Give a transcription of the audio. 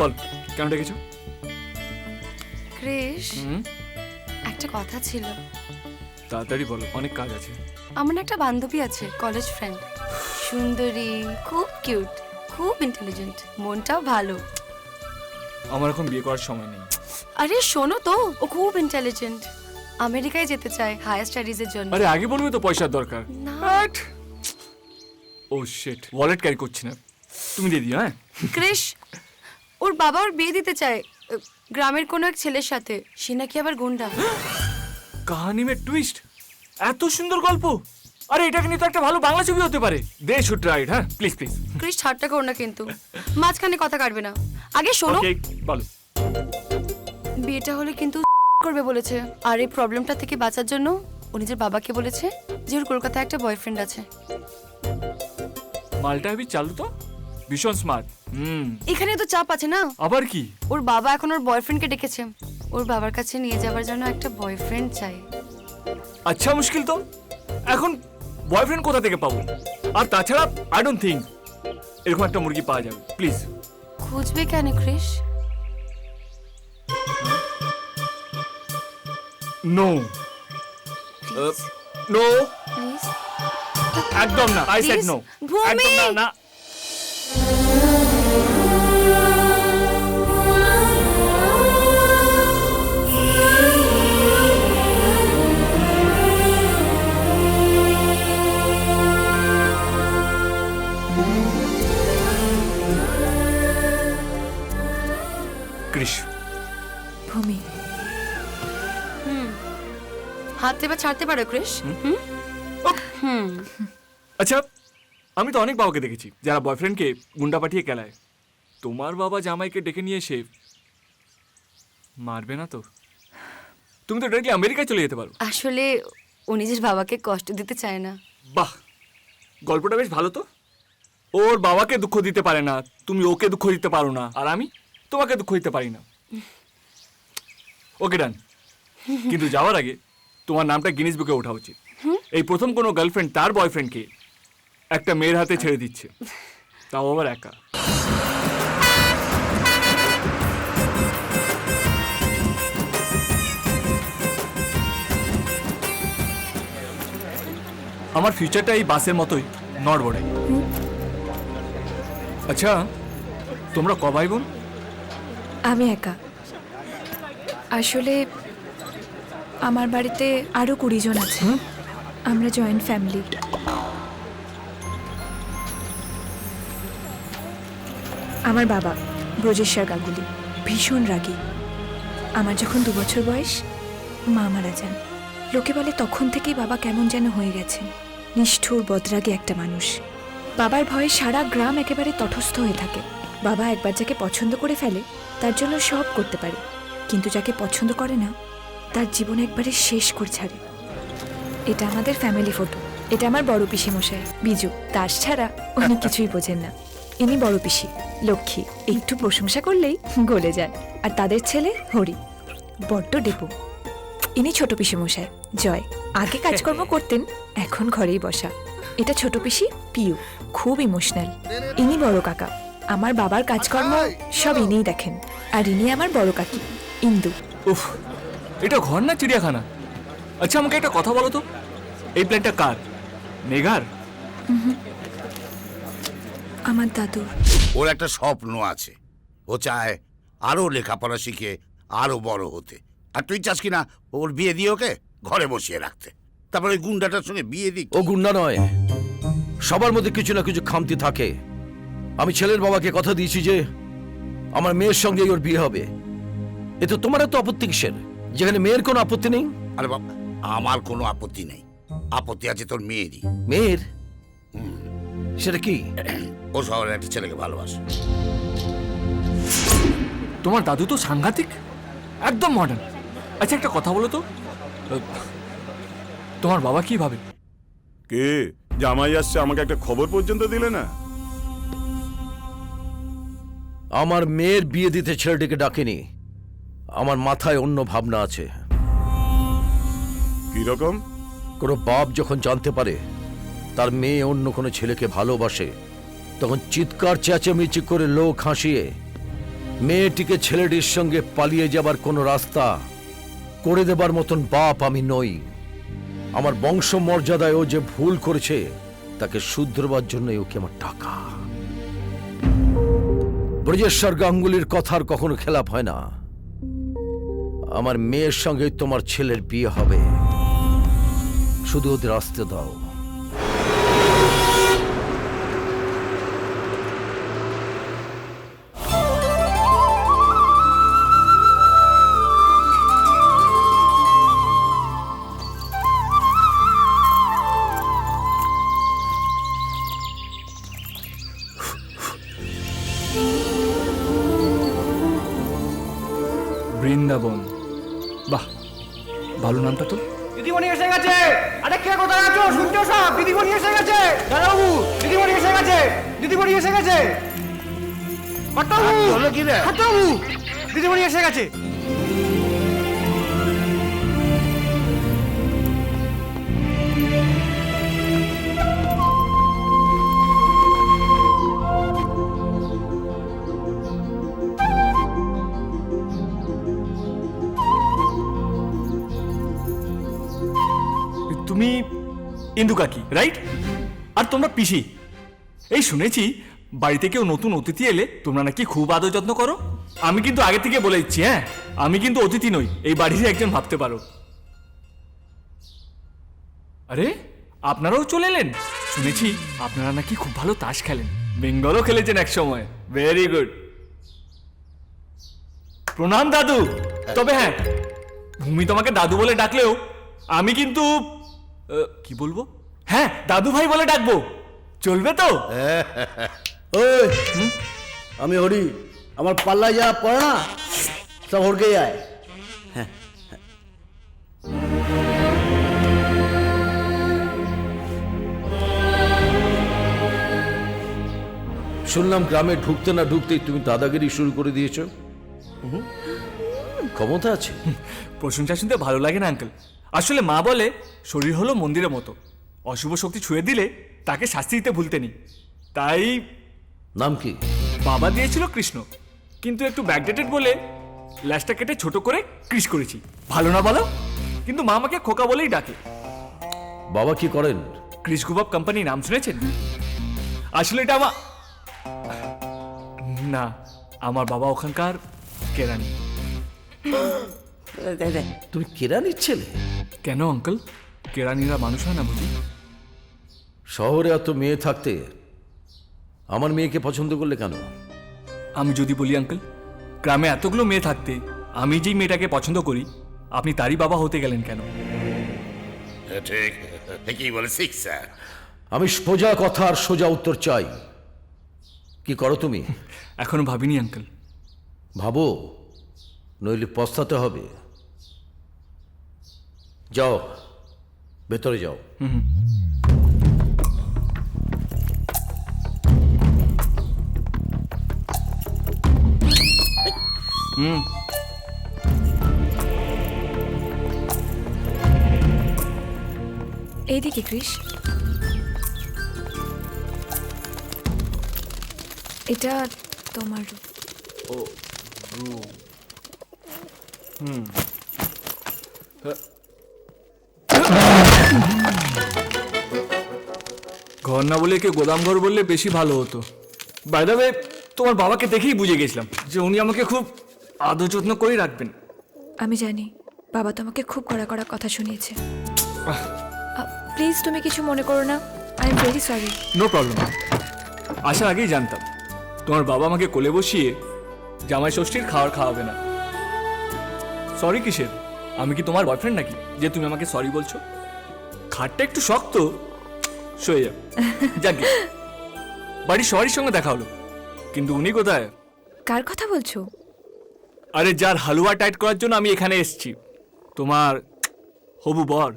বল কেন ডেকেছো? ক্রিশ, একটা কথা ছিল। তাড়াতাড়ি বলো, অনেক কাজ আছে। আমার না একটা বান্ধবী আছে, কলেজ ফ্রেন্ড, সুন্দরী, খুব কিউট, খুব ইন্টেলিজেন্ট, মনটাও ভালো। আমার এখন বিয়ে করার সময় নেই। আরে শোনো তো, ও খুব ইন্টেলিজেন্ট, আমেরিকায় যেতে চায় হায়ার স্টাডিজের জন্য। আরে আগে বলবে তো পয়সার দরকার। না। ও শিট, ওয়ালেট ক্যারি করছি না, তুমি দিয়ে দিও। হ্যাঁ ক্রিশ, ওর বাবা ওর বিয়ে দিতে চায় গ্রামের কোনো এক ছেলের সাথে, সে নাকি আবার গুন্ডা। কাহানি মে টুইস্ট, এত সুন্দর গল্প। আরে এটাকে নিয়ে তো একটা ভালো বাংলা ছবি হতে পারে। They should write. হ্যাঁ প্লিজ প্লিজ। ক্রিশ ঠাট্টা করো না কিন্তু, মাঝখানে কথা কাটবে না। আগে শোনো, ওকে বলো। বিয়েটা হলে কিন্তু করবে বলেছে, আর এই প্রবলেমটা থেকে বাঁচার জন্য ও নিজের বাবাকে বলেছে যে ওর কলকাতায় একটা বয়ফ্রেন্ড আছে। মালটা হেবি চালু তো, ভীষণ স্মার্ট। এখানে তো চাপ আছে না। আবার কি? ওর বাবা এখন ওর বয়ফ্রেন্ডকে ডেকেছে, ওর বাবার কাছে নিয়ে যাওয়ার জন্য একটা বয়ফ্রেন্ড চাই। আচ্ছা মুশকিল তো, এখন বয়ফ্রেন্ড কোথা থেকে পাবো? আর তাছাড়া আই ডোন্ট থিঙ্ক এরকম একটা মুরগি পাওয়া যাবে। প্লিজ। খুঁজবে কেন ক্রিশ? নো নো, প্লিজ একদম না। I said Please, no. Bhumi! একদম না না। কৃষ, ভূমি, হাত এবার ছাড়তে পারো ক্রিশ? আচ্ছা আমি তো অনেক বাবাকে দেখেছি যারা বয়ফ্রেন্ডকে গুন্ডা পাঠিয়ে কেলায়। তোমার বাবা জামাইকে ডেকে নিয়ে এসে মারবে না তো? তুমি তো ডাইরেক্টলি আমেরিকায় চলে যেতে পারো। আসলে ও নিজের বাবাকে কষ্ট দিতে চায় না। বাহ, গল্পটা বেশ ভালো তো। ওর বাবাকে দুঃখ দিতে পারে না, তুমি ওকে দুঃখ দিতে পারো না, আর আমি তোমাকে দুঃখ দিতে পারি না। ওকে ডান। কিন্তু যাওয়ার আগে তোমার নামটা গিনিস বুকে ওঠা উচিত। এই প্রথম কোনো গার্লফ্রেন্ড তার বয়ফ্রেন্ডকে একটা মেয়ের হাতে ছেড়ে দিচ্ছে, তাও আবার একা। আমার ফিউচারটা এই বাসের মতোই নড়বড়ে। আচ্ছা তোমরা ক ভাই বোন? আমি একা। আসলে আমার বাড়িতে আরো 20 জন আছে, আমরা জয়েন্ট ফ্যামিলি। আমার বাবা ব্রজেশ্বর গাঙ্গুলি ভীষণ রাগী। আমার যখন 2 বছর বয়স মা মারা যান। লোকে বলে তখন থেকেই বাবা কেমন যেন হয়ে গেছেন, নিষ্ঠুর বদরাগী একটা মানুষ। বাবার ভয়ে সারা গ্রাম একেবারে তটস্থ হয়ে থাকে। বাবা একবার যাকে পছন্দ করে ফেলে তার জন্য সব করতে পারে, কিন্তু যাকে পছন্দ করে না তার জীবন একবারে শেষ করে ছাড়ে। এটা আমাদের ফ্যামিলি ফটো। এটা আমার বড় পিসি মশাই বিজু, দাস ছাড়া উনি কিছুই বোঝেন না। ইনি বড় পিসি লক্ষ্মী, একটু প্রশংসা করলেই গলে যায়। আর তাদের ছেলে হরি, বড্ড ডেপো। ইনি ছোট পিসি মশাই জয়, আগে কাজকর্ম করতেন, এখন ঘরেই বসা। এটা ছোট পিসি পিউ, খুব ইমোশনাল। ইনি বড় কাকা, আমার বাবার কাজকর্ম সব ইনিই দেখেন। আর ইনি আমার বড় কাকি ইন্দু। উফ, এটা ঘর না চিড়িয়াখানা? আচ্ছা আমাকে একটা কথা বলো তো, এই প্ল্যানটা কার? মেঘার? আমার দাদুর। ওর একটা স্বপ্ন আছে, ও চায় আরো লেখাপড়া শিখে আরো বড় হতে। আর তুই চাস কিনা ওর বিয়ে দিয়ে ওকে ঘরে বসিয়ে রাখতে, তারপরে ওই গুন্ডাটার সঙ্গে বিয়ে দিই। ও গুন্ডা নয়, সবার মধ্যে কিছু না কিছু খামতি থাকে। আমি ছেলের বাবাকে কথা দিয়েছি যে আমার মেয়ের সঙ্গে ওর বিয়ে হবে। এ তো তোমার তো আপত্তি কিসের, যেখানে মেয়ের কোনো আপত্তি নেই? আরে বাবা, আমার কোনো আপত্তি নেই, আপত্তি আছে তোর মেয়েরই। মেয়ের? সেটা কি? ও শহরের একটা ছেলেকে ভালোবাসে। তোমার দাদু তো সাংঘাতিক, একদম মডার্ন। আচ্ছা একটা কথা বলো তো, তোমার বাবা কি ভাবে? কে জামাই আসছে, আমাকে একটা খবর পর্যন্ত দিলে না? আমার মেয়ের বিয়ে দিতে ছেলেটিকে ডাকেনি, আমার মাথায় অন্য ভাবনা আছে। কি রকম? কোনো বাপ যখন জানতে পারে তার মেয়ে অন্য কোনো ছেলেকে ভালোবাসে, তখন চিৎকার চেঁচামেচি করে লোক হাসিয়ে মেয়েটিকে ছেলেটির সঙ্গে পালিয়ে যাবার কোনো রাস্তা করে দেবার মতন বাপ আমি নই। আমার বংশ মর্যাদায় ও যে ভুল করেছে তাকে শুধরবার জন্য ওকে আমার টাকা। ব্রজেশ্বর গাঙ্গুলির কথার কখনো খেলাপ হয় না। আমার মেয়ের সঙ্গে তোমার ছেলের বিয়ে হবে, শুধু ওদের আসতে দাও। বৃন্দাবন, বাহ, ভালো নামটা তো। দিদিমণি এসে গেছে। আরে কে কোথায় আছো? শুনছো সব? দিদিমণি এসে গেছে। দাদাবাবু, দিদিমণি এসে গেছে। দিদিমণি এসে গেছে। পাট্টাবাবু, হলো কি রে? পাট্টাবাবু, দিদিমণি এসে গেছে। তুমি ইন্দু কাকি, রাইট? আর তোমরা পিসি। এই শুনেছি বাড়িতে কেউ নতুন অতিথি এলে তোমরা নাকি খুব আদর যত্ন করো। আমি কিন্তু আগে থেকে বলে দিচ্ছি, হ্যাঁ, আমি কিন্তু অতিথি নই, এই বাড়ির একজন ভাবতে পারো। আরে আপনারাও চলে এলেন। শুনেছি আপনারা নাকি খুব ভালো তাস খেলেন, বেঙ্গলও খেলেছেন এক সময়। Very good. প্রণাম দাদু। তবে হ্যাঁ, ভূমি তোমাকে দাদু বলে ডাকলেও আমি কিন্তু কি বলবো, হ্যাঁ, দাদু ভাই বলে ডাকবো। চলবে তো? ওই আমি হরি, আমার পাল্লায় যারা পড়ে না সব হড়কে যায়। শুনলাম গ্রামে ঢুকতে না ঢুকতেই তুমি দাদাগিরি শুরু করে দিয়েছো। ক্ষমতা আছে। প্রশংসা শুনতে ভালো লাগে না আঙ্কেল। আসলে মা বলে শরীর হলো মন্দিরের মতো, অশুভ শক্তি ছুঁয়ে দিলে তাকে শাস্তি দিতে ভুলতে নেই। তাই নাম কি? বাবা দিয়েছিল কৃষ্ণ, কিন্তু একটু ব্যাকডেটেড বলে ল্যাসটা কেটে ছোট করে কৃষ করেছি। ভালো না বলো? কিন্তু মা আমাকে খোকা বলেই ডাকে। বাবা কি করেন? ক্রিস গুবাব কোম্পানি নাম শুনেছেন? আসলে এটা না, আমার বাবা ওখানকার কেরানি। তুমি কেরানির ছেলে? কেন আঙ্কেল, কেরানিরা মানুষ হয় না বুঝি? শহরে এত মেয়ে থাকতে আমার মেয়েকে পছন্দ করলে কেন? আমি যদি বলি আঙ্কেল, গ্রামে এতগুলো মেয়ে থাকতে আমি যেই মেয়েটাকে পছন্দ করি, আপনি তারই বাবা হতে গেলেন কেন? ঠিক ঠিকই বলেছিস স্যার। আমি সোজা কথা আর সোজা উত্তর চাই। কি করো তুমি? এখনো ভাবিনি আঙ্কেল। ভাবো, নইলে পস্তাতে হবে। যাও, ভেতরে যাও। এইদিকে ক্রিস। এটা তোমার ঘর না বলে কেউ গোদাম ঘর বললে বেশি ভালো হতো। বাই দ্য ওয়ে, তোমার বাবাকে দেখেই বুঝে গেছিলাম যে উনি আমাকে খুব আদর যত্ন করেই রাখবেন। আমি জানি বাবা তোমাকে খুব কড়া কড়া কথা শুনিয়েছে। প্লিজ তুমি কিছু মনে করো না, I am very sorry. No problem. আসার আগেই জানতাম তোমার বাবা আমাকে কোলে বসিয়ে জামাই ষষ্ঠীর খাওয়াবে না। সরি কিসের? আমি কি তোমার বয়ফ্রেন্ড নাকি যে তুমি আমাকে সরি বলছো? খাটটা একটু শক্ত, সয়ে যাও। যাকে বাড়ির সবারই সঙ্গে দেখা হলো, কিন্তু উনি কোথায়? কার কথা বলছো? আরে যার হালুয়া টাইট করার জন্য আমি এখানে এসেছি, তোমার হবু বর।